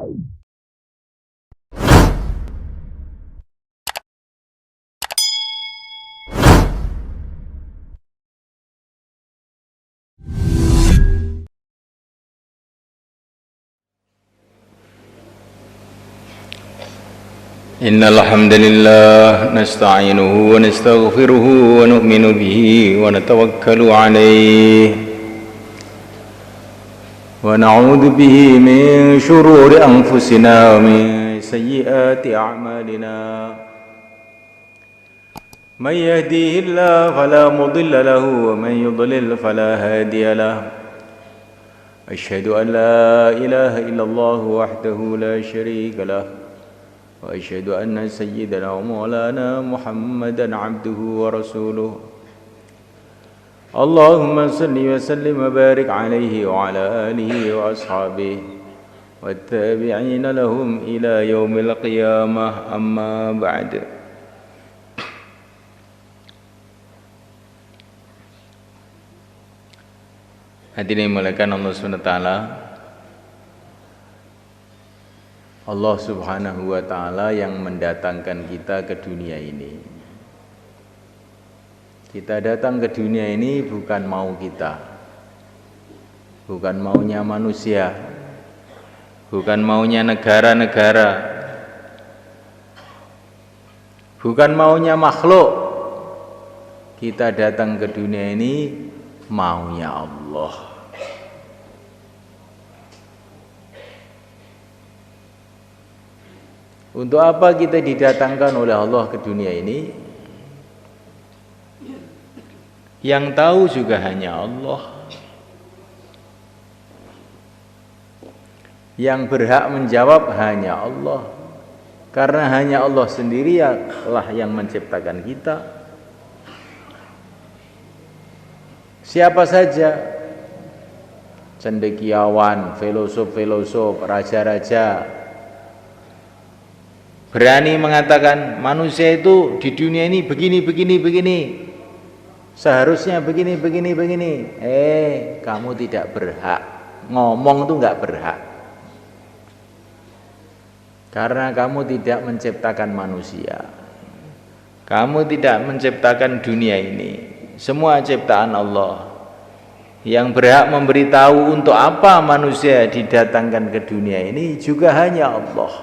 إن الحمد لله نستعينه ونستغفره ونؤمن به ونتوكل عليه ونعوذ به من شرور أنفسنا ومن سيئات أعمالنا من يهديه الله فلا مضل له ومن يضلل فلا هادي له أشهد أن لا إله إلا الله وحده لا شريك له وأشهد أن سيدنا ومولانا محمدا عبده ورسوله اللهم صل وسلم وبارك عليه وعلى آله وأصحابه والتابعين لهم إلى يوم القيامة أما بعد. Hadirin dimuliakan Allah SWT, Allah Subhanahu wa Ta'ala yang mendatangkan kita ke dunia ini. Kita datang ke dunia ini bukan mau kita, bukan maunya manusia, bukan maunya negara-negara, bukan maunya makhluk. Kita datang ke dunia ini maunya Allah. Untuk apa kita didatangkan oleh Allah ke dunia ini? Yang tahu juga hanya Allah. Yang berhak menjawab hanya Allah. Karena hanya Allah sendirilah yang menciptakan kita. Siapa saja, cendekiawan, filosof-filosof, raja-raja, berani mengatakan manusia itu di dunia ini begini, seharusnya begini. Kamu tidak berhak ngomong, tuh nggak berhak, karena kamu tidak menciptakan manusia, kamu tidak menciptakan dunia ini. Semua ciptaan Allah. Yang berhak memberitahu untuk apa manusia didatangkan ke dunia ini juga hanya Allah.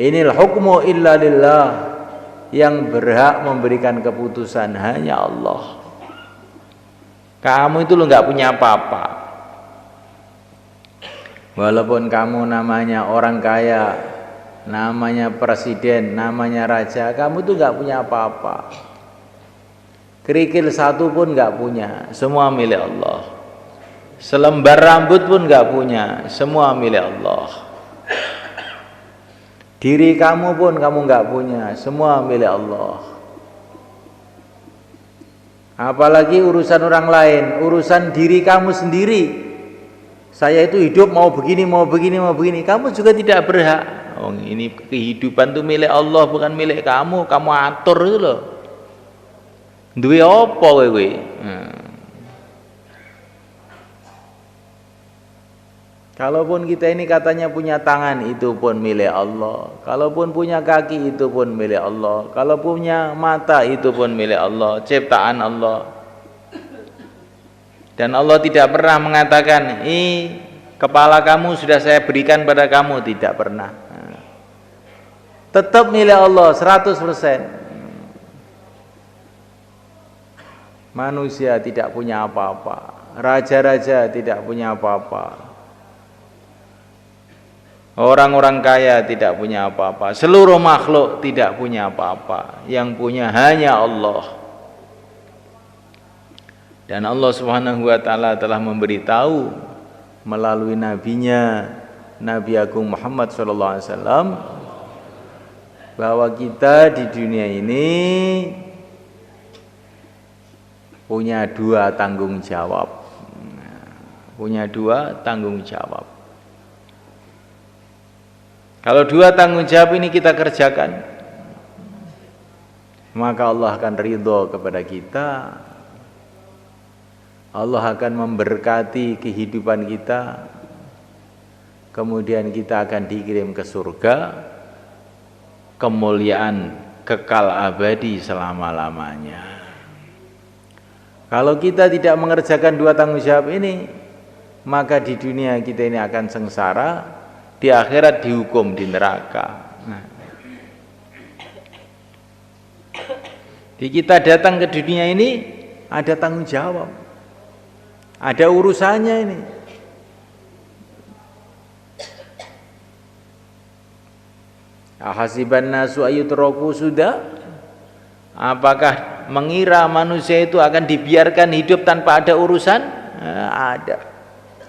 Inil hukmu illa lillah. Yang berhak memberikan keputusan hanya Allah. Kamu itu lo nggak punya apa-apa. Walaupun kamu namanya orang kaya, namanya presiden, namanya raja, kamu tuh nggak punya apa-apa. Kerikil satu pun nggak punya, semua milik Allah. Selembar rambut pun nggak punya, semua milik Allah. Diri kamu pun kamu nggak punya, semua milik Allah. Apalagi urusan orang lain, urusan diri kamu sendiri. Saya itu hidup mau begini, kamu juga tidak berhak. Oh, ini kehidupan itu milik Allah, bukan milik kamu. Kamu atur itu loh. Duwe apa kowe? Kalaupun kita ini katanya punya tangan, itu pun milik Allah. Kalaupun punya kaki, itu pun milik Allah. Kalau punya mata, itu pun milik Allah, ciptaan Allah. Dan Allah tidak pernah mengatakan, kepala kamu sudah saya berikan pada kamu, tidak pernah. Tetap milik Allah 100%. Manusia tidak punya apa-apa, raja-raja tidak punya apa-apa, orang-orang kaya tidak punya apa-apa, seluruh makhluk tidak punya apa-apa. Yang punya hanya Allah. Dan Allah Subhanahu wa Ta'ala telah memberitahu melalui nabinya, Nabi Agung Muhammad SAW, bahwa kita di dunia ini punya dua tanggung jawab. Kalau dua tanggung jawab ini kita kerjakan, maka Allah akan ridho kepada kita. Allah akan memberkati kehidupan kita. kemudian kita akan dikirim ke surga, kemuliaan kekal abadi selama-lamanya. Kalau kita tidak mengerjakan dua tanggung jawab ini, maka di dunia kita ini akan sengsara, di akhirat dihukum di neraka. Jadi kita datang ke dunia ini ada tanggung jawab, ada urusannya ini. Ahasiban nasu ayyutraku sudah? Apakah mengira manusia itu akan dibiarkan hidup tanpa ada urusan?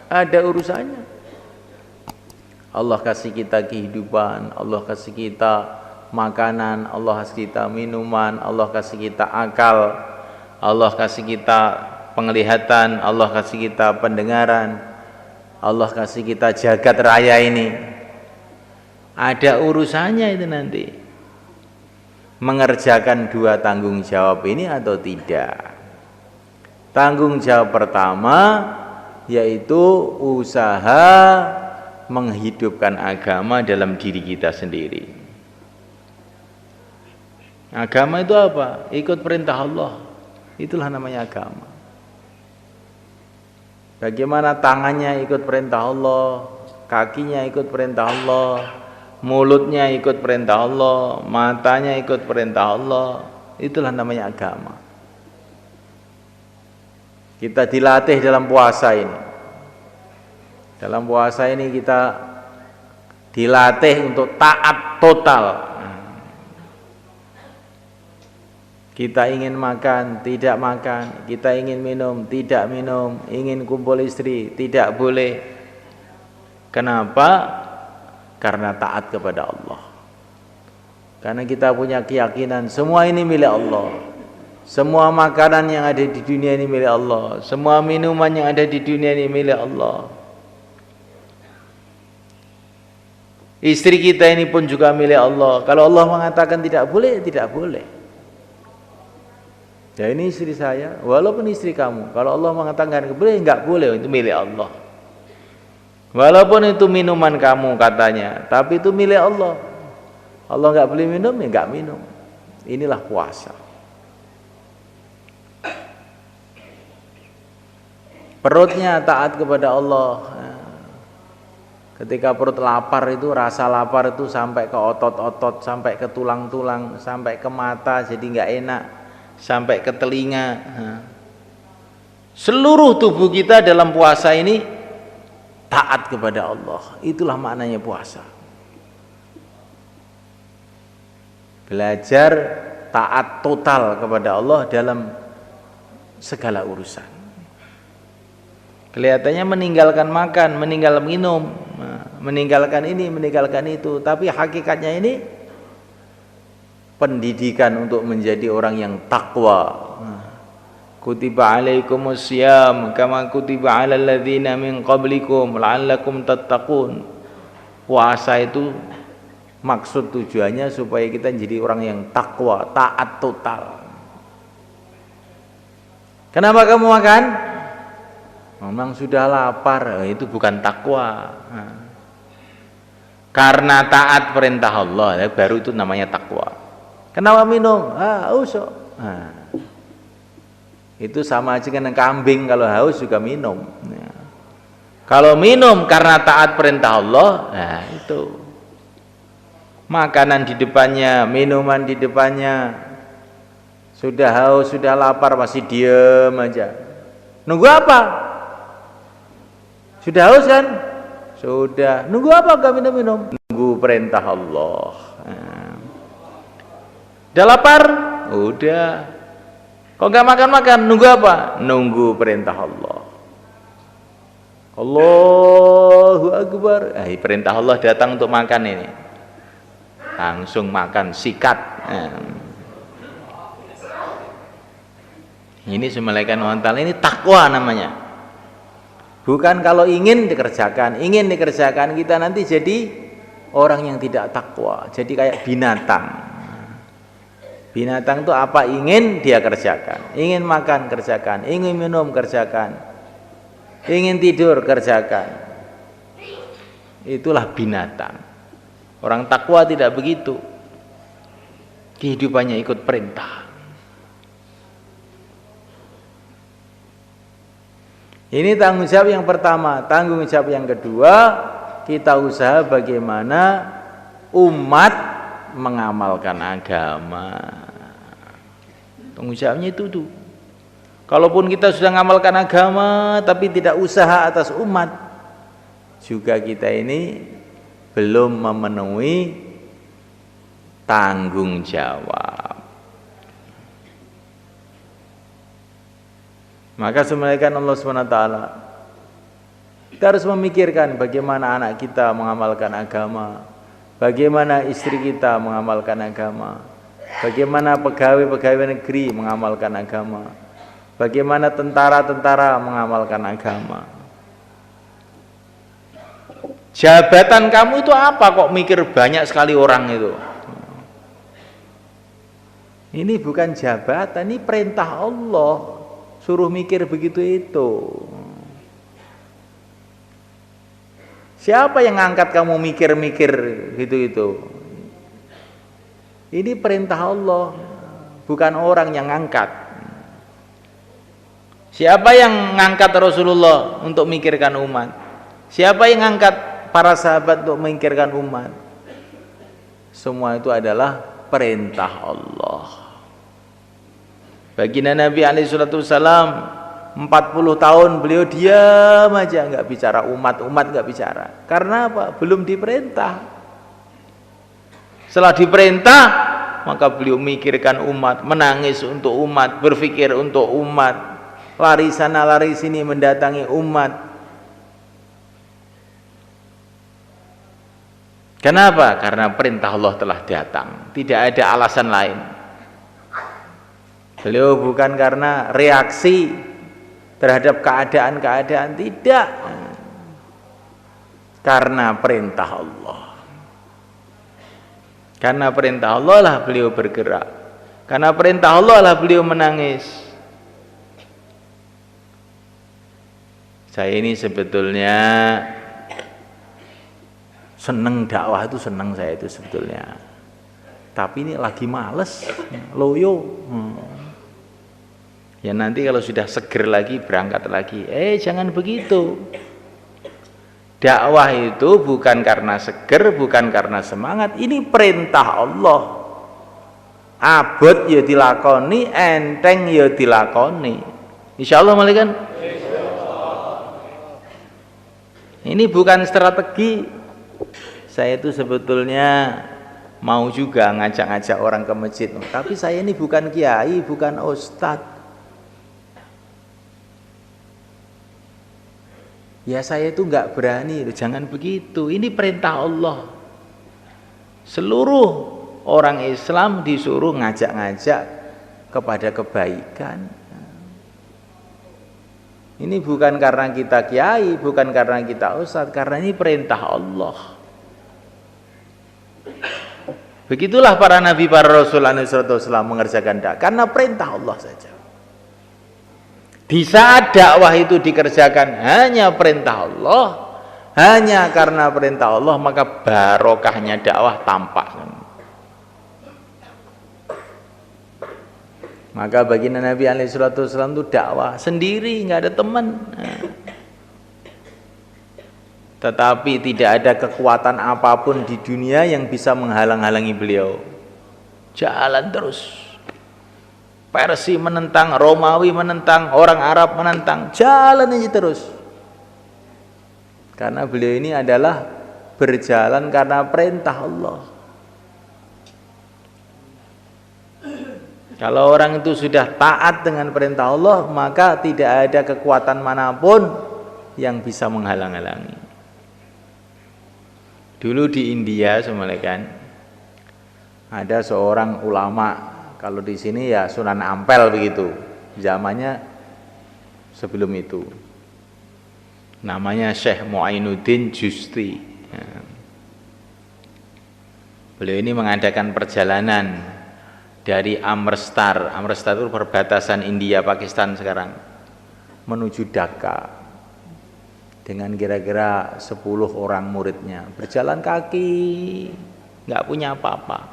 Ada urusannya. Allah kasih kita kehidupan, Allah kasih kita makanan, Allah kasih kita minuman, Allah kasih kita akal, Allah kasih kita penglihatan, Allah kasih kita pendengaran, Allah kasih kita jagat raya ini. Ada urusannya itu nanti, mengerjakan dua tanggung jawab ini atau tidak. Tanggung jawab pertama yaitu usaha menghidupkan agama dalam diri kita sendiri. Agama itu apa? Ikut perintah Allah. Itulah namanya agama. Bagaimana tangannya ikut perintah Allah, kakinya ikut perintah Allah, mulutnya ikut perintah Allah, matanya ikut perintah Allah. Itulah namanya agama. Kita dilatih dalam puasa ini. Dalam puasa ini kita dilatih untuk taat total. Kita ingin makan, tidak makan. Kita ingin minum, tidak minum. Ingin kumpul istri, tidak boleh. Kenapa? Karena taat kepada Allah. Karena kita punya keyakinan semua ini milik Allah. Semua makanan yang ada di dunia ini milik Allah. Semua minuman yang ada di dunia ini milik Allah. Istri kita ini pun juga milik Allah. Kalau Allah mengatakan tidak boleh, tidak boleh. Ya ini istri saya, walaupun istri kamu. Kalau Allah mengatakan boleh, enggak boleh, itu milik Allah. Walaupun itu minuman kamu katanya, tapi itu milik Allah. Allah enggak boleh minum, ya enggak minum. Inilah puasa. Perutnya taat kepada Allah. Ketika perut lapar itu, rasa lapar itu sampai ke otot-otot, sampai ke tulang-tulang, sampai ke mata, jadi enggak enak. Sampai ke telinga. Seluruh tubuh kita dalam puasa ini taat kepada Allah. Itulah maknanya puasa. Belajar taat total kepada Allah dalam segala urusan. Kelihatannya meninggalkan makan, meninggalkan minum, meninggalkan ini, meninggalkan itu, tapi hakikatnya ini pendidikan untuk menjadi orang yang takwa. Kutiba alaikumus syiyam kama kutiba alal ladzina min qablikum la'allakum tattaqun. Puasa itu maksud tujuannya supaya kita jadi orang yang takwa, taat total. Kenapa kamu makan? Memang sudah lapar. Itu bukan takwa. Karena taat perintah Allah, baru itu namanya takwa. Kenapa minum? Haus. Itu sama aja dengan kambing, kalau haus juga minum. Kalau minum karena taat perintah Allah, itu makanan di depannya, minuman di depannya, sudah haus, sudah lapar, masih diem aja. Nunggu apa? Sudah haus kan? Sudah. Nunggu apa gak minum-minum? Nunggu perintah Allah. Udah lapar? Udah. Kok gak makan-makan? Nunggu apa? Nunggu perintah Allah. Allahu Akbar. Perintah Allah datang untuk makan ini. Langsung makan, sikat. Ini semelekan ontal, ini takwa namanya. Bukan kalau ingin dikerjakan kita nanti jadi orang yang tidak takwa, jadi kayak binatang. Binatang itu apa ingin dia kerjakan, ingin makan kerjakan, ingin minum kerjakan, ingin tidur kerjakan. itulah binatang. Orang takwa tidak begitu. Kehidupannya ikut perintah. Ini tanggung jawab yang pertama. Tanggung jawab yang kedua, kita usaha bagaimana umat mengamalkan agama. Tanggung jawabnya itu tuh. Kalaupun kita sudah mengamalkan agama tapi tidak usaha atas umat, juga kita ini belum memenuhi tanggung jawab. Maka semalakan Allah SWT, kita harus memikirkan bagaimana anak kita mengamalkan agama, bagaimana istri kita mengamalkan agama, bagaimana pegawai-pegawai negeri mengamalkan agama, bagaimana tentara-tentara mengamalkan agama. Jabatan kamu itu apa kok mikir banyak sekali orang itu? Ini bukan jabatan, ini perintah Allah. Suruh mikir begitu itu. Siapa yang ngangkat kamu mikir-mikir gitu-gitu? Ini perintah Allah, bukan orang yang ngangkat. Siapa yang ngangkat Rasulullah untuk memikirkan umat? Siapa yang ngangkat para sahabat untuk memikirkan umat? Semua itu adalah perintah Allah. Baginda Nabi alaihissalam 40 tahun beliau diam aja, nggak bicara umat nggak bicara. Karena apa? Belum diperintah. Setelah diperintah, maka beliau memikirkan umat, menangis untuk umat, berpikir untuk umat, lari sana lari sini mendatangi umat. Kenapa? Karena perintah Allah telah datang, tidak ada alasan lain. Beliau bukan karena reaksi terhadap keadaan-keadaan, tidak. Karena perintah Allah. Karena perintah Allah lah beliau bergerak. Karena perintah Allah lah beliau menangis. Saya ini sebetulnya seneng dakwah itu, seneng saya itu sebetulnya. Tapi ini lagi males, loyo. Ya nanti kalau sudah seger lagi berangkat lagi. Jangan begitu. Dakwah itu bukan karena seger, bukan karena semangat. Ini perintah Allah. Abot ya dilakoni, enteng ya dilakoni. Insyaallah malaikat. Ini bukan strategi. Saya itu sebetulnya mau juga ngajak-ngajak orang ke masjid. Tapi saya ini bukan kiai, bukan ustadz. Ya saya itu nggak berani, jangan begitu. Ini perintah Allah. Seluruh orang Islam disuruh ngajak-ngajak kepada kebaikan. Ini bukan karena kita kiai, bukan karena kita ustadz, karena ini perintah Allah. Begitulah para nabi, para rasul alaihissalam mengerjakan dakwah karena perintah Allah saja. Di saat dakwah itu dikerjakan hanya perintah Allah, hanya karena perintah Allah, maka barokahnya dakwah tampak. Maka baginda Nabi alaihissalam itu dakwah sendiri, nggak ada teman. Tetapi tidak ada kekuatan apapun di dunia yang bisa menghalang-halangi beliau. Jalan terus. Persia menentang, Romawi menentang, orang Arab menentang, jalan aja terus. Karena beliau ini adalah berjalan karena perintah Allah. Kalau orang itu sudah taat dengan perintah Allah, maka tidak ada kekuatan manapun yang bisa menghalang-halangi. Dulu di India, semalekan, ada seorang ulama. Kalau di sini ya Sunan Ampel begitu. Zamannya sebelum itu. Namanya Syekh Muainuddin Justi. Beliau ini mengadakan perjalanan dari Amritsar. Amritsar itu perbatasan India Pakistan sekarang, menuju Dhaka. dengan kira-kira 10 orang muridnya, berjalan kaki, nggak punya apa-apa.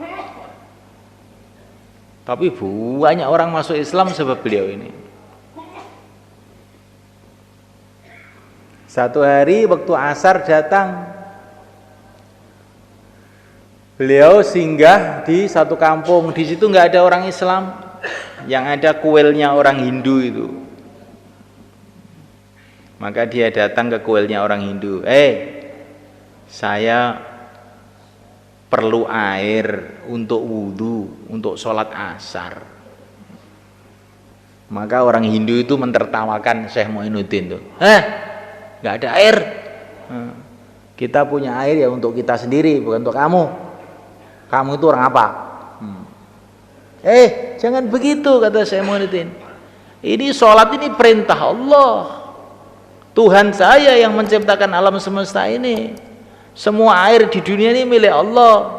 Tapi banyak orang masuk Islam sebab beliau ini. Satu hari waktu asar datang, beliau singgah di satu kampung. Di situ nggak ada orang Islam, yang ada kuilnya orang Hindu itu. Maka dia datang ke kuilnya orang Hindu. Saya perlu air untuk wudhu, untuk sholat asar. Maka orang Hindu itu mentertawakan Syekh Mu'inuddin tuh. Nggak ada air. Kita punya air ya untuk kita sendiri, bukan untuk kamu. Kamu itu orang apa? Jangan begitu, kata Syekh Mu'inuddin. Ini sholat ini perintah Allah. Tuhan saya yang menciptakan alam semesta ini. Semua air di dunia ini milik Allah.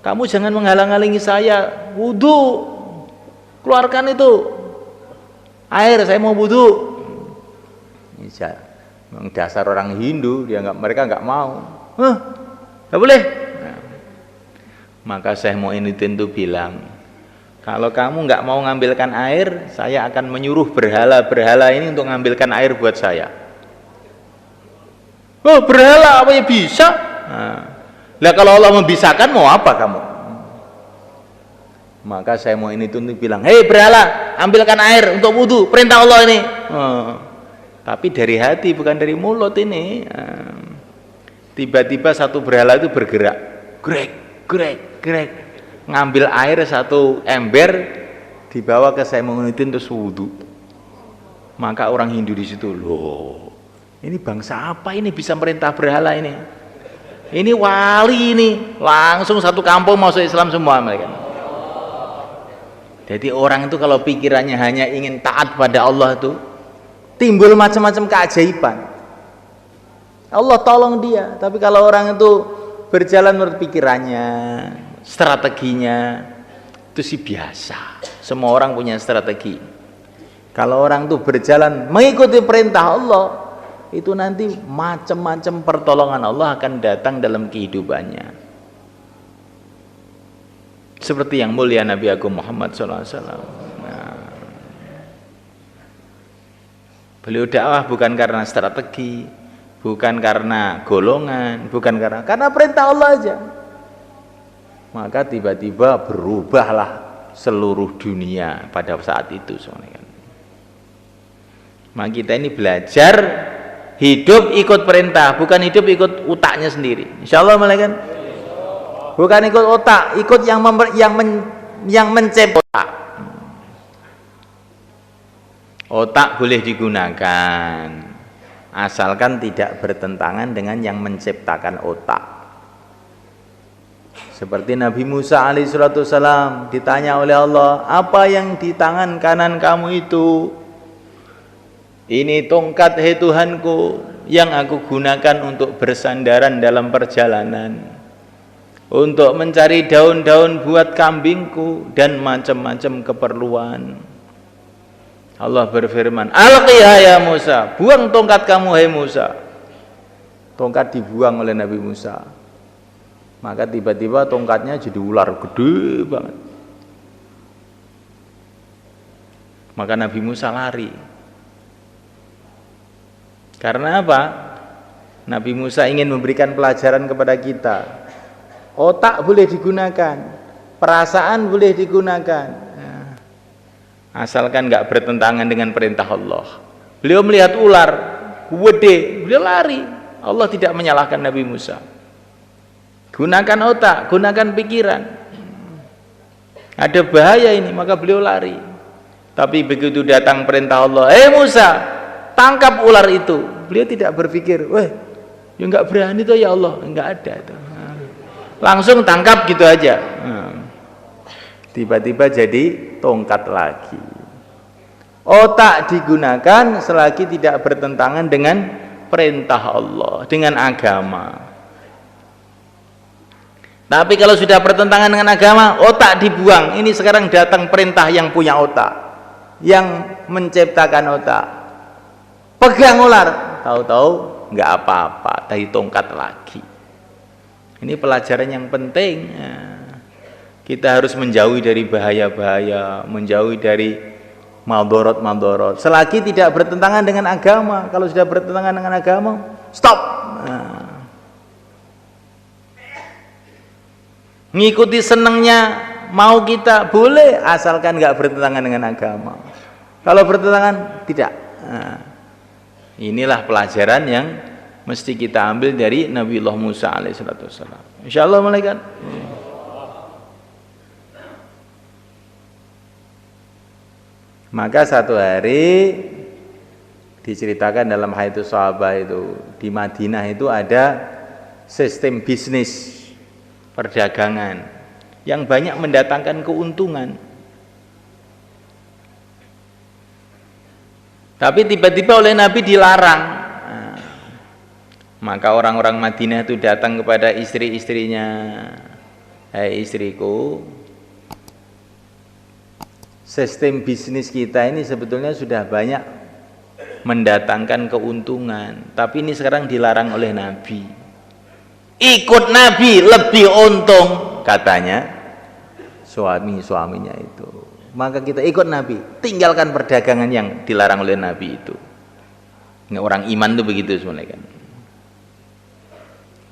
Kamu jangan menghalang-halangi saya wudhu. Keluarkan itu air, saya mau wudhu. Dasar orang Hindu, mereka nggak mau. Nggak boleh. Maka Syekh Mu'inuddin itu bilang, kalau kamu nggak mau ngambilkan air, saya akan menyuruh berhala-berhala ini untuk ngambilkan air buat saya. Berhala apa ya bisa? Lah kalau Allah membisakan mau apa kamu? Maka Syekh Mu'inuddin itu bilang, berhala, ambilkan air untuk wudhu, perintah Allah ini. Tapi dari hati, bukan dari mulut ini. Tiba-tiba satu berhala itu bergerak, grek, ngambil air satu ember, dibawa ke Syekh Mu'inuddin terus wudhu. Maka orang Hindu di situ, loh, ini bangsa apa ini bisa merintah berhala ini? Ini wali ini, langsung satu kampung masuk Islam semua mereka. Jadi orang itu kalau pikirannya hanya ingin taat pada Allah itu, timbul macam-macam keajaiban. Allah tolong dia. Tapi kalau orang itu berjalan menurut pikirannya, strateginya, itu sih biasa. Semua orang punya strategi. Kalau orang itu berjalan mengikuti perintah Allah, itu nanti macam-macam pertolongan Allah akan datang dalam kehidupannya. Seperti yang mulia Nabi Agung Muhammad SAW. Beliau dakwah bukan karena strategi, bukan karena golongan, bukan karena perintah Allah aja. Maka tiba-tiba berubahlah seluruh dunia pada saat itu sebenarnya. Maka kita ini belajar hidup ikut perintah, bukan hidup ikut otaknya sendiri. Insya Allah malaikat. Bukan ikut otak, ikut yang mencipta. Otak boleh digunakan asalkan tidak bertentangan dengan yang menciptakan otak. Seperti Nabi Musa alaihissalam ditanya oleh Allah, apa yang di tangan kanan kamu itu? Ini tongkat, hai Tuhanku, yang aku gunakan untuk bersandaran dalam perjalanan, untuk mencari daun-daun buat kambingku dan macam-macam keperluan. Allah berfirman, alqiha ya Musa, buang tongkat kamu hai Musa. Tongkat dibuang oleh Nabi Musa. Maka tiba-tiba tongkatnya jadi ular gede banget. Maka Nabi Musa lari. Karena apa? Nabi Musa ingin memberikan pelajaran kepada kita. Otak boleh digunakan, perasaan boleh digunakan, asalkan nggak bertentangan dengan perintah Allah. Beliau melihat ular gede, beliau lari. Allah tidak menyalahkan Nabi Musa. Gunakan otak, gunakan pikiran. Ada bahaya ini, maka beliau lari. Tapi begitu datang perintah Allah, Musa, tangkap ular itu. Beliau tidak berpikir, ya nggak berani tuh ya Allah, nggak ada itu. Langsung tangkap gitu aja. Tiba-tiba jadi tongkat lagi. Otak digunakan selagi tidak bertentangan dengan perintah Allah, dengan agama. Tapi kalau sudah bertentangan dengan agama, otak dibuang. Ini sekarang datang perintah yang punya otak, yang menciptakan otak. Pegang ular, tahu-tahu nggak apa-apa, dari tongkat lagi. Ini pelajaran yang penting. Kita harus menjauhi dari bahaya-bahaya, menjauhi dari madorot-madorot. Selagi tidak bertentangan dengan agama. Kalau sudah bertentangan dengan agama, stop. Ngikuti senengnya mau kita boleh, asalkan nggak bertentangan dengan agama. Kalau bertentangan, tidak. Inilah pelajaran yang mesti kita ambil dari Nabiullah Musa alaihissalam. Insyaallah malaikat. Maka satu hari diceritakan dalam hadits sahabat itu, di Madinah itu ada sistem bisnis perdagangan yang banyak mendatangkan keuntungan. Tapi tiba-tiba oleh Nabi dilarang. Maka orang-orang Madinah itu datang kepada istri-istrinya, "Hai istriku, sistem bisnis kita ini sebetulnya sudah banyak mendatangkan keuntungan, tapi ini sekarang dilarang oleh Nabi. Ikut Nabi lebih untung," katanya suaminya itu. Maka kita ikut Nabi, tinggalkan perdagangan yang dilarang oleh Nabi itu. Ini orang iman tuh begitu sebenarnya kan.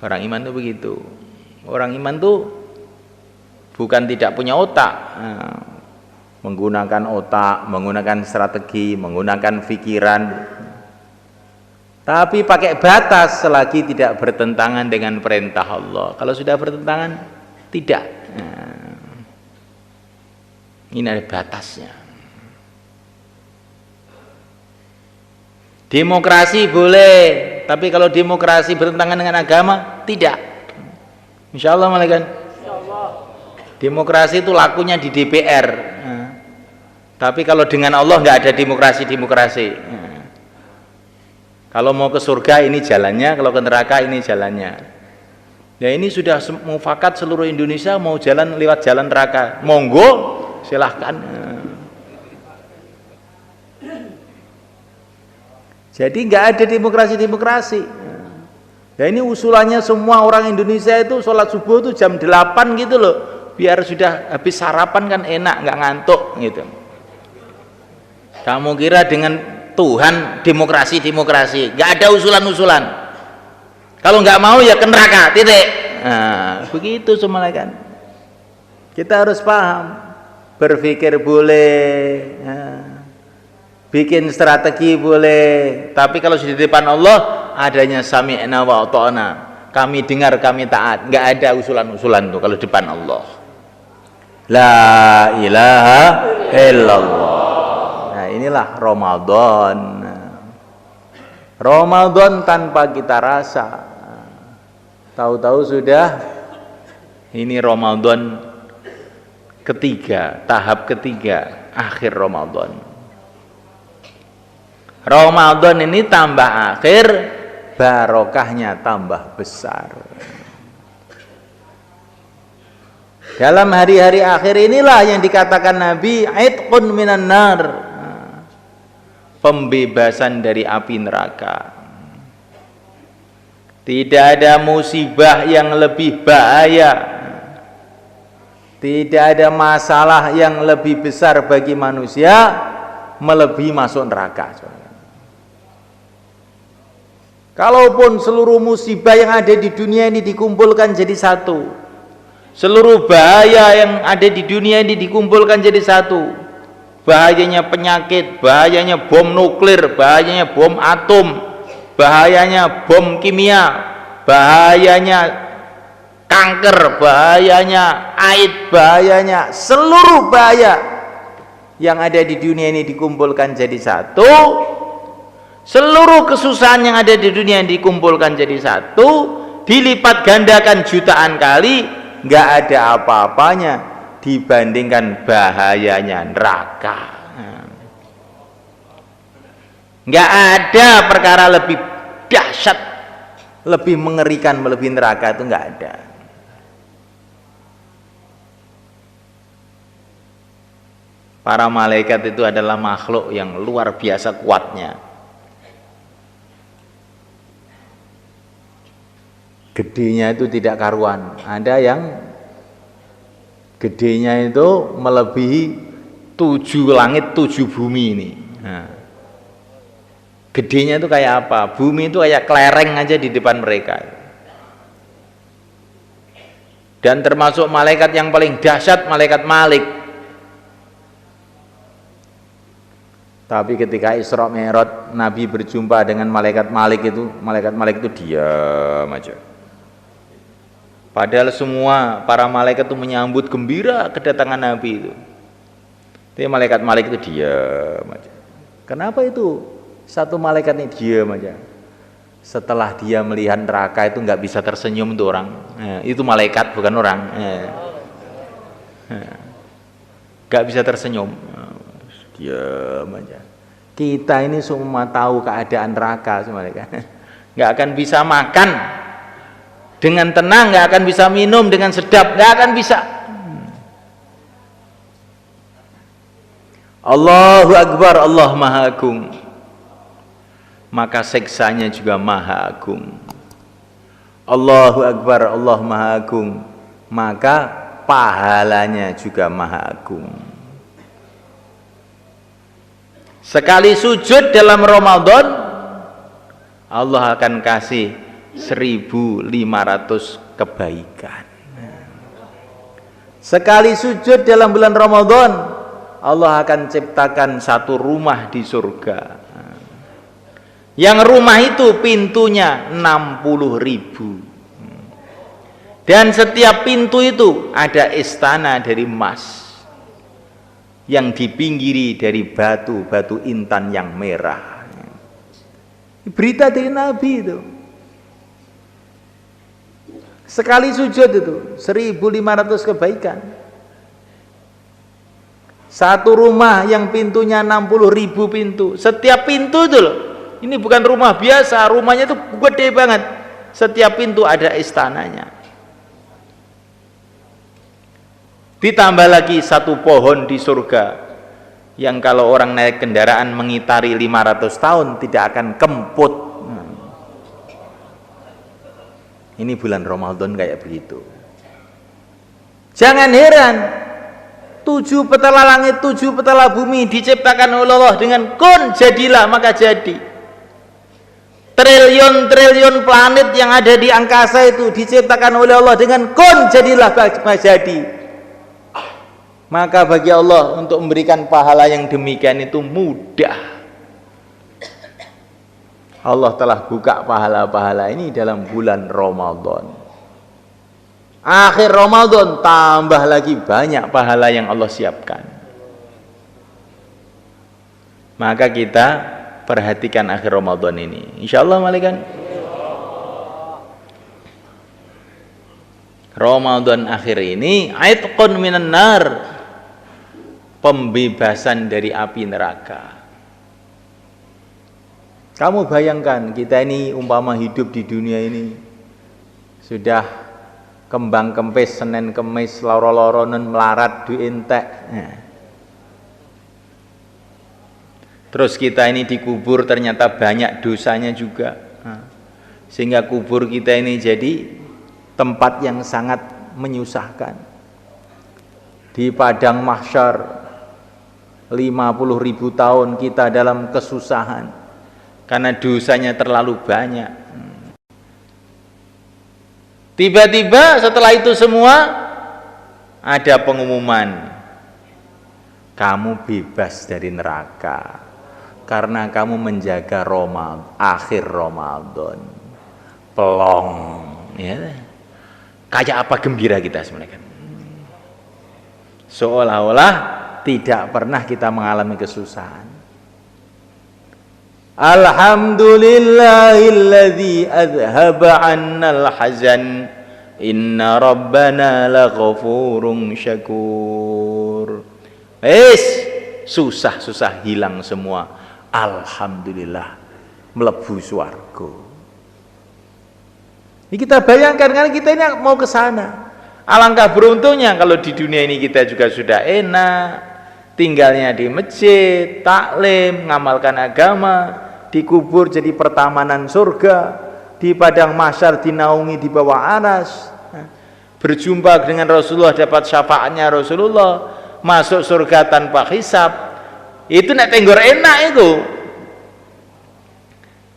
Orang iman tuh begitu. Orang iman tuh bukan tidak punya otak. Menggunakan otak, menggunakan strategi, menggunakan pikiran, tapi pakai batas selagi tidak bertentangan dengan perintah Allah. Kalau sudah bertentangan, tidak. Ini ada batasnya. Demokrasi boleh, tapi kalau demokrasi bertentangan dengan agama, tidak. Insyaallah malaikat. Demokrasi itu lakunya di DPR. Tapi kalau dengan Allah nggak ada demokrasi. Kalau mau ke surga ini jalannya, kalau ke neraka ini jalannya. Ya ini sudah mufakat seluruh Indonesia mau jalan lewat jalan neraka. Monggo, silahkan. Jadi nggak ada demokrasi. Ya ini usulannya semua orang Indonesia itu sholat subuh itu jam 8 gitu loh. Biar sudah habis sarapan kan enak, nggak ngantuk gitu. Kamu kira dengan Tuhan demokrasi, nggak ada usulan-usulan. Kalau nggak mau ya ke neraka, titik. Nah, begitu semuanya kan. Kita harus paham, berpikir boleh, bikin strategi boleh, tapi kalau di depan Allah adanya sami'na wa ata'na, kami dengar, kami taat. Nggak ada usulan-usulan tuh kalau depan Allah. La ilaha illallah. Inilah Ramadan. Ramadan tanpa kita rasa. Tahu-tahu sudah ini Ramadan ketiga, tahap ketiga, akhir Ramadan. Ramadan ini tambah akhir, barokahnya tambah besar. Dalam hari-hari akhir inilah yang dikatakan Nabi, "Aitqun minan nar." Pembebasan dari api neraka. Tidak ada musibah yang lebih bahaya, tidak ada masalah yang lebih besar bagi manusia melebihi masuk neraka. Kalaupun seluruh musibah yang ada di dunia ini dikumpulkan jadi satu, seluruh bahaya yang ada di dunia ini dikumpulkan jadi satu, bahayanya penyakit, bahayanya bom nuklir, bahayanya bom atom, bahayanya bom kimia, bahayanya kanker, bahayanya AIDS, bahayanya seluruh bahaya yang ada di dunia ini dikumpulkan jadi satu, seluruh kesusahan yang ada di dunia ini dikumpulkan jadi satu, dilipat gandakan jutaan kali, nggak ada apa-apanya dibandingkan bahayanya neraka. Nggak ada perkara lebih dahsyat, lebih mengerikan melebihi neraka, itu nggak ada. Para malaikat itu adalah makhluk yang luar biasa kuatnya. Gedenya itu tidak karuan. Ada yang gedenya itu melebihi 7 langit 7 bumi ini. Nah, gedenya itu kayak apa? Bumi itu kayak kelereng aja di depan mereka. Dan termasuk malaikat yang paling dahsyat, malaikat Malik. Tapi ketika Isra Mi'raj Nabi berjumpa dengan malaikat Malik itu diam aja. Padahal semua para malaikat itu menyambut gembira kedatangan Nabi itu. Tapi malaikat Malik itu diam aja. Kenapa itu? Satu malaikat ini diam aja. Setelah dia melihat neraka itu nggak bisa tersenyum tuh orang. Itu malaikat bukan orang. Nggak bisa tersenyum. Diam aja. Kita ini semua tahu keadaan neraka semuanya. Nggak akan bisa makan dengan tenang, nggak akan bisa minum dengan sedap, nggak akan bisa. Allahu Akbar, Allah Maha Agung. Maka siksanya juga Maha Agung. Allahu Akbar, Allah Maha Agung. Maka pahalanya juga Maha Agung. Sekali sujud dalam Ramadan, Allah akan kasih 1.500 kebaikan. Sekali sujud dalam bulan Ramadan, Allah akan ciptakan satu rumah di surga. Yang rumah itu pintunya 60.000. Dan setiap pintu itu ada istana dari emas yang dipinggiri dari batu intan yang merah. Berita dari Nabi itu. Sekali sujud itu 1.500 kebaikan. Satu rumah yang pintunya 60.000 pintu. Setiap pintu itu loh. Ini bukan rumah biasa, rumahnya itu gede banget. Setiap pintu ada istananya. Ditambah lagi satu pohon di surga yang kalau orang naik kendaraan mengitari 500 tahun tidak akan kemput. Ini bulan Ramadan kayak begitu. Jangan heran 7 petala langit, 7 petala bumi diciptakan oleh Allah dengan kun jadilah maka jadi. Triliun-triliun planet yang ada di angkasa itu diciptakan oleh Allah dengan kun jadilah maka jadi. Maka bagi Allah untuk memberikan pahala yang demikian itu mudah. Allah telah buka pahala-pahala ini dalam bulan Ramadan. Akhir Ramadan tambah lagi banyak pahala yang Allah siapkan. Maka kita perhatikan akhir Ramadan ini. Insyaallah malaikat. Ramadan akhir ini aitqun minan nar. Pembebasan dari api neraka. Kamu bayangkan kita ini umpama hidup di dunia ini sudah kembang kempis, Senin Kemis, loro-loronen melarat duit entek. Terus kita ini dikubur ternyata banyak dosanya juga. Sehingga kubur kita ini jadi tempat yang sangat menyusahkan. Di padang mahsyar 50.000 tahun kita dalam kesusahan karena dosanya terlalu banyak. Tiba-tiba setelah itu semua ada pengumuman, kamu bebas dari neraka karena kamu menjaga akhir Ramadan. Pelong, ya. Kayak apa gembira kita sebenarnya. Seolah-olah tidak pernah kita mengalami kesusahan. Alhamdulillahilladzi azhaba 'annal hazan inna rabbana laghafurun syakur. Susah-susah hilang semua. Alhamdulillah mlebu swarga. Ini kita bayangkan kan kita ini mau ke sana. Alangkah beruntungnya kalau di dunia ini kita juga sudah enak. Tinggalnya di masjid, taklim, ngamalkan agama, dikubur jadi pertamanan surga, di padang mahsyar dinaungi di bawah aras, berjumpa dengan Rasulullah, dapat syafaatnya Rasulullah, masuk surga tanpa hisab. Itu nek tenggor enak itu.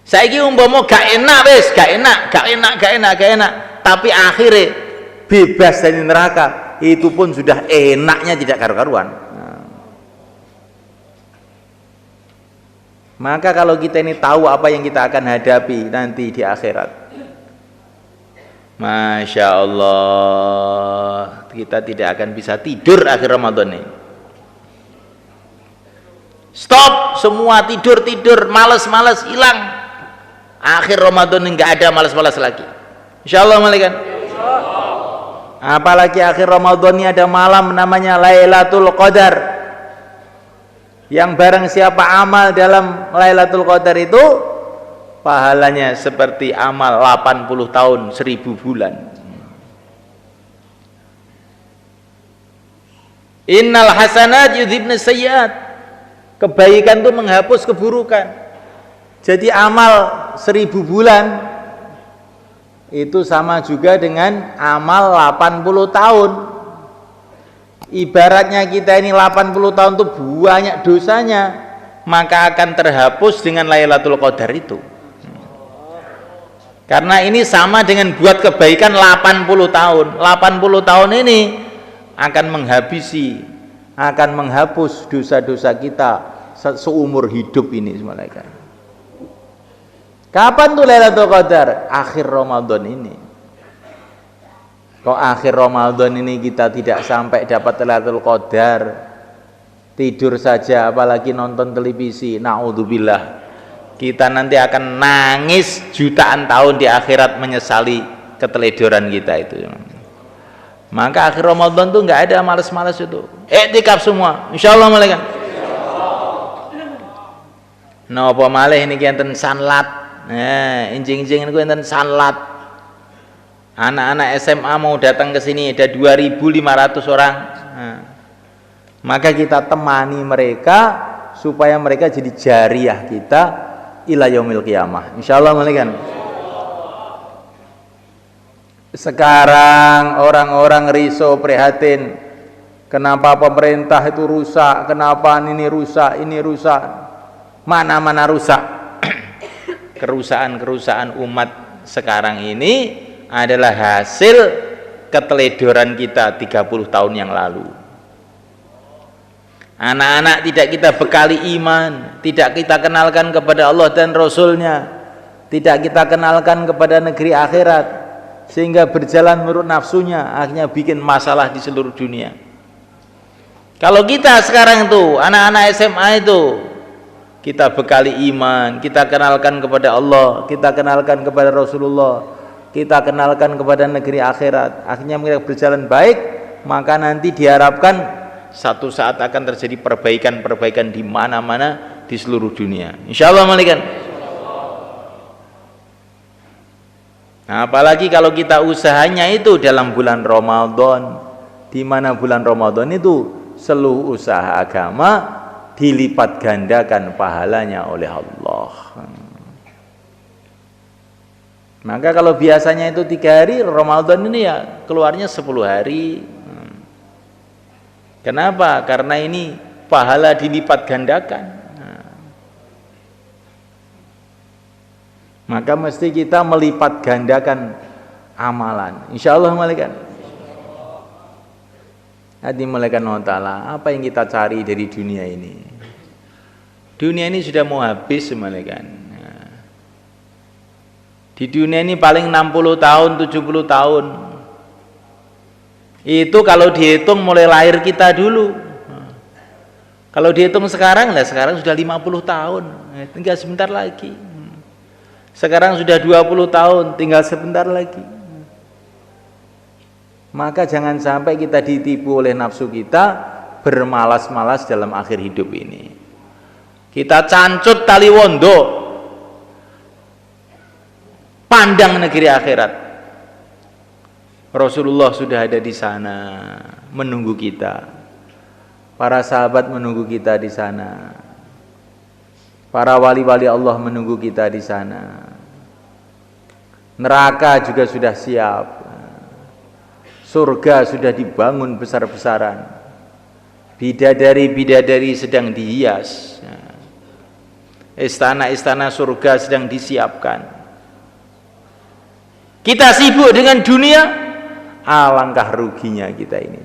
Saiki umpama gak enak wis, gak enak, tapi akhirnya bebas dari neraka, itu pun sudah enaknya tidak karu-karuan. Maka kalau kita ini tahu apa yang kita akan hadapi nanti di akhirat, Masya Allah, kita tidak akan bisa tidur akhir Ramadan ini. Stop, semua tidur, males, hilang. Akhir Ramadan ini nggak ada males lagi. Insya Allah malaikat. Apalagi akhir Ramadan ini ada malam namanya Lailatul Qadar. Yang barang siapa amal dalam Lailatul Qadar itu pahalanya seperti amal 80 tahun 1000 bulan. Innal hasanat yudhibna sayyiat. Kebaikan itu menghapus keburukan. Jadi amal 1000 bulan itu sama juga dengan amal 80 tahun. Ibaratnya kita ini 80 tahun itu banyak dosanya, maka akan terhapus dengan Lailatul Qadar itu. Karena ini sama dengan buat kebaikan 80 tahun. 80 tahun ini akan akan menghapus dosa-dosa kita seumur hidup ini, malaikat. Kapan tuh Lailatul Qadar? Akhir Ramadan ini. Kok akhir Ramadan ini kita tidak sampai dapat Lailatul Qadar, tidur saja apalagi nonton televisi, naudzubillah, kita nanti akan nangis jutaan tahun di akhirat menyesali keteledoran kita itu. Maka akhir Ramadan tuh nggak ada males-males itu, iktikaf semua, insyaallah malaikat. Napa malih niki enten sanlat, injing-injing niku enten sanlat. Anak-anak SMA mau datang ke sini ada 2.500 orang. Maka kita temani mereka supaya mereka jadi jariah kita ila yaumil qiyamah. Insyaallah malaikat. Sekarang orang-orang risau prihatin, kenapa pemerintah itu rusak, kenapa ini rusak. Mana-mana rusak. Kerusakan umat sekarang ini adalah hasil keteledoran kita 30 tahun yang lalu. Anak-anak tidak kita bekali iman, tidak kita kenalkan kepada Allah dan Rasulnya, tidak kita kenalkan kepada negeri akhirat, sehingga berjalan menurut nafsunya, akhirnya bikin masalah di seluruh dunia. Kalau kita sekarang itu, anak-anak SMA itu, kita bekali iman, kita kenalkan kepada Allah, kita kenalkan kepada Rasulullah, kita kenalkan kepada negeri akhirat, akhirnya mereka berjalan baik, maka nanti diharapkan satu saat akan terjadi perbaikan di mana-mana di seluruh dunia. Insyaallah malaikat. Nah, apalagi kalau kita usahanya itu dalam bulan Ramadan, di mana bulan Ramadan itu seluruh usaha agama dilipat gandakan pahalanya oleh Allah. Maka kalau biasanya itu 3 hari, Ramadan ini ya keluarnya 10 hari. Kenapa? Karena ini pahala dilipat gandakan. Maka mesti kita melipat gandakan amalan. Insyaallah malaikat. Hadi malaikat Allah Ta'ala, apa yang kita cari dari dunia ini? Dunia ini sudah mau habis malaikat. Di dunia ini paling 60 tahun, 70 tahun. Itu kalau dihitung mulai lahir kita dulu. Kalau dihitung sekarang, sekarang sudah 50 tahun, tinggal sebentar lagi. Sekarang sudah 20 tahun, tinggal sebentar lagi. Maka jangan sampai kita ditipu oleh nafsu kita, bermalas-malas dalam akhir hidup ini. Kita cancut tali wondo, pandang negeri akhirat. Rasulullah sudah ada di sana menunggu kita. Para sahabat menunggu kita di sana. Para wali-wali Allah menunggu kita di sana. neraka juga sudah siap, surga sudah dibangun besar-besaran, bidadari-bidadari sedang dihias, istana-istana surga sedang disiapkan. Kita sibuk dengan dunia, alangkah ruginya kita ini.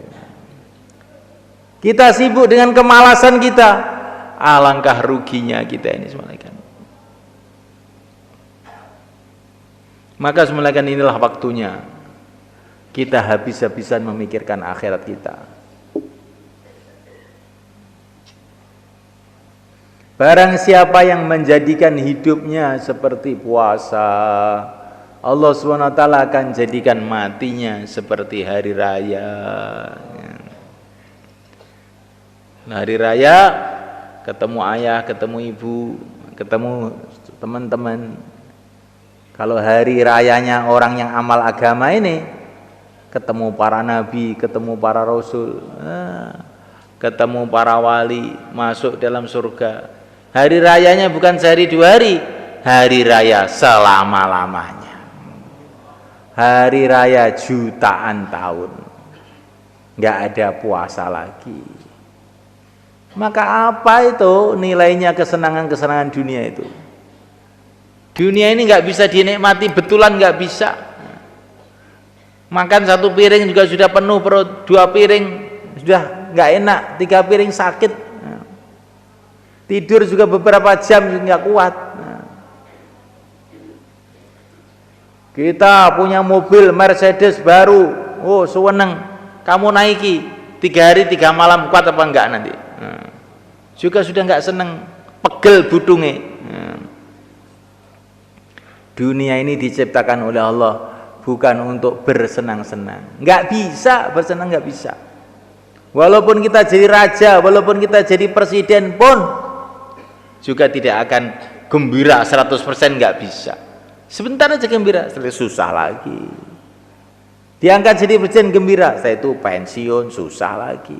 Kita sibuk dengan kemalasan kita, alangkah ruginya kita ini semalakan. Maka semalakan inilah waktunya kita habis-habisan memikirkan akhirat kita. Barang siapa yang menjadikan hidupnya seperti puasa, Allah SWT akan jadikan matinya seperti hari raya. Hari raya ketemu ayah, ketemu ibu, ketemu teman-teman. Kalau hari rayanya orang yang amal agama ini, ketemu para nabi, ketemu para rasul, ketemu para wali, masuk dalam surga. Hari rayanya bukan sehari dua hari, hari raya selama-lamanya. Hari raya jutaan tahun, nggak ada puasa lagi. Maka apa itu nilainya kesenangan-kesenangan dunia itu? Dunia ini nggak bisa dinikmati betulan, nggak bisa. Makan satu piring juga sudah penuh, perut dua piring sudah nggak enak, tiga piring sakit. Tidur juga beberapa jam juga nggak kuat. Kita punya mobil Mercedes baru, oh sewenang, kamu naiki 3 hari 3 malam, kuat apa enggak nanti? Juga sudah nggak seneng, pegel budungnya. Dunia ini diciptakan oleh Allah bukan untuk bersenang-senang. Nggak bisa bersenang, nggak bisa. Walaupun kita jadi raja, walaupun kita jadi presiden pun juga tidak akan gembira 100%, nggak bisa. Sebentar aja gembira, setelah susah lagi. Diangkat jadi presiden gembira, saya itu pensiun susah lagi.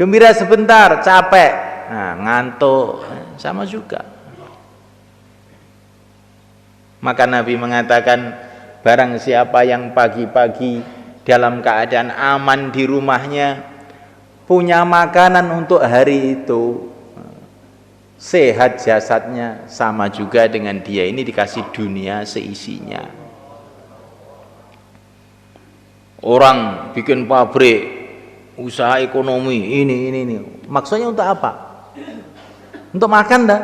Gembira sebentar, capek, ngantuk, sama juga. Maka Nabi mengatakan, barang siapa yang pagi-pagi dalam keadaan aman di rumahnya, punya makanan untuk hari itu, sehat jasadnya, sama juga dengan dia ini dikasih dunia seisinya. Orang bikin pabrik, usaha ekonomi, ini. Maksudnya untuk apa? Untuk makan dah.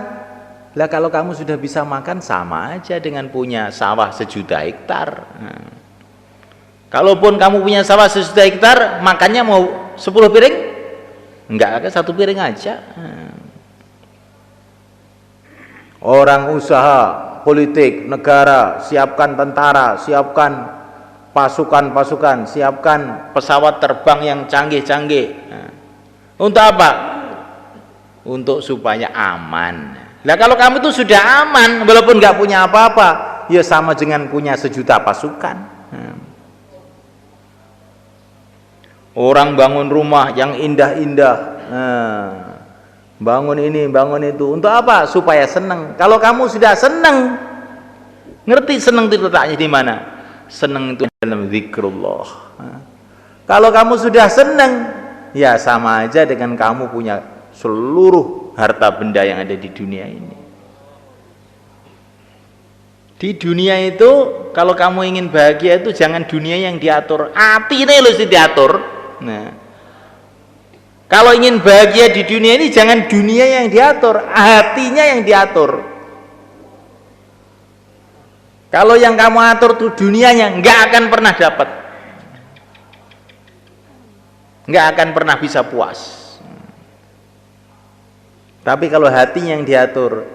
Lah kalau kamu sudah bisa makan, sama aja dengan punya sawah 1 juta hektar. Kalaupun kamu punya sawah 1 juta hektar, makannya mau 10 piring? Enggak, ada 1 piring aja. Orang usaha, politik, negara, siapkan tentara, siapkan pasukan-pasukan, siapkan pesawat terbang yang canggih-canggih. Untuk apa? Untuk supaya aman. Nah kalau kamu itu sudah aman, walaupun nggak punya apa-apa, ya sama dengan punya 1 juta pasukan. Orang bangun rumah yang indah-indah, bangun ini, bangun itu, untuk apa? Supaya senang. Kalau kamu sudah senang, ngerti senang itu letaknya di mana? Senang itu dalam zikrullah. Kalau kamu sudah senang, ya sama aja dengan kamu punya seluruh harta benda yang ada di dunia ini. Di dunia itu kalau kamu ingin bahagia itu jangan dunia yang diatur, hati ini harus diatur. Nah, kalau ingin bahagia di dunia ini jangan dunia yang diatur, hatinya yang diatur. Kalau yang kamu atur tuh dunianya, nggak akan pernah dapat, nggak akan pernah bisa puas. Tapi kalau hatinya yang diatur,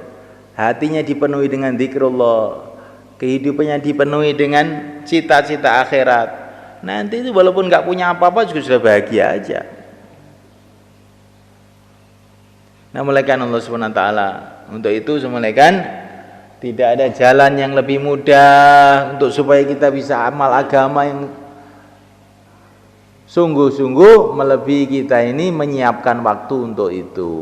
hatinya dipenuhi dengan zikrullah, kehidupannya dipenuhi dengan cita-cita akhirat, nanti itu walaupun nggak punya apa-apa juga sudah bahagia aja. Nah, mulaikan Allah SWT. Untuk itu semulaikan tidak ada jalan yang lebih mudah untuk supaya kita bisa amal agama yang sungguh-sungguh melebihi kita ini menyiapkan waktu untuk itu.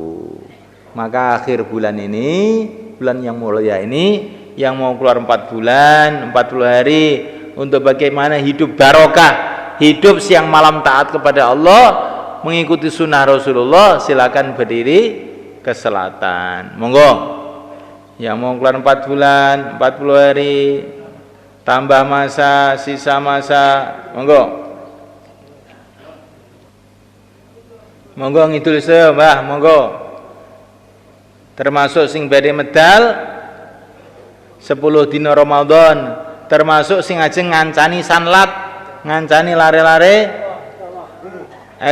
Maka akhir bulan ini, bulan yang mulia ini, yang mau keluar 4 bulan, 40 hari untuk bagaimana hidup barokah, hidup siang malam taat kepada Allah, mengikuti sunnah Rasulullah, silakan berdiri ke selatan. Monggo. Yang mau keluar 4 bulan, 40 hari, tambah masa, sisa masa, monggo. Monggo ngidul se, Mbah, monggo. Termasuk sing badhe medal 10 dina Ramadan, termasuk sing ajeng ngancani sanlat, ngancani lare-lare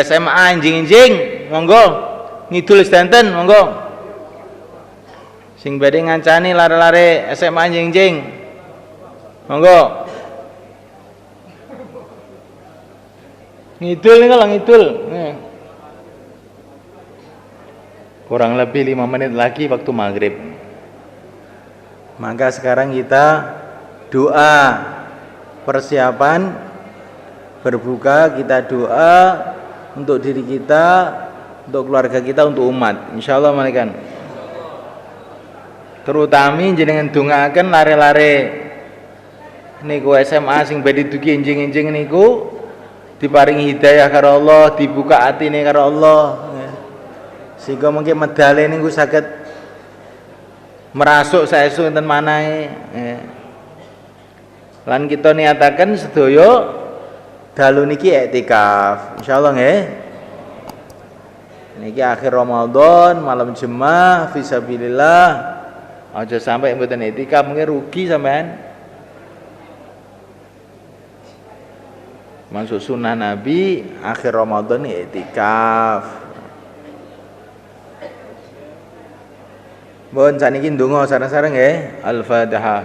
SMA enjing-enjing, monggo ngidul sedanten, monggo. Sing badhe ngancani lare-lare SMA enjing-enjing, monggo. Ngidul niku lho ngidul. Kurang lebih 5 menit lagi waktu maghrib. Maka sekarang kita doa persiapan berbuka, kita doa untuk diri kita, untuk keluarga kita, untuk umat. Insyaallah malaikan. Terutami jenengan dongaaken lare-lare niku SMA sing badhe dugi enjing-enjing niku diparingi hidayah karo Allah, dibuka atine karo Allah. Sehingga mungkin medale niku saged merasuk saestu enten manahe. Lan kita niataken sedaya dalu niki iktikaf. Insyaallah nggih. Niki akhir Ramadan, malam jemaah fisabilillah. Aja sampai mboten iktikaf mungkin rugi sampean. Masuk sunnah Nabi akhir Ramadan iktikaf. Mohon saniki ndonga sareng-sareng nggih. Al-Fatihah.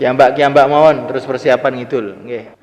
Kiambak-kiambak mawon terus persiapan ngidul nggih.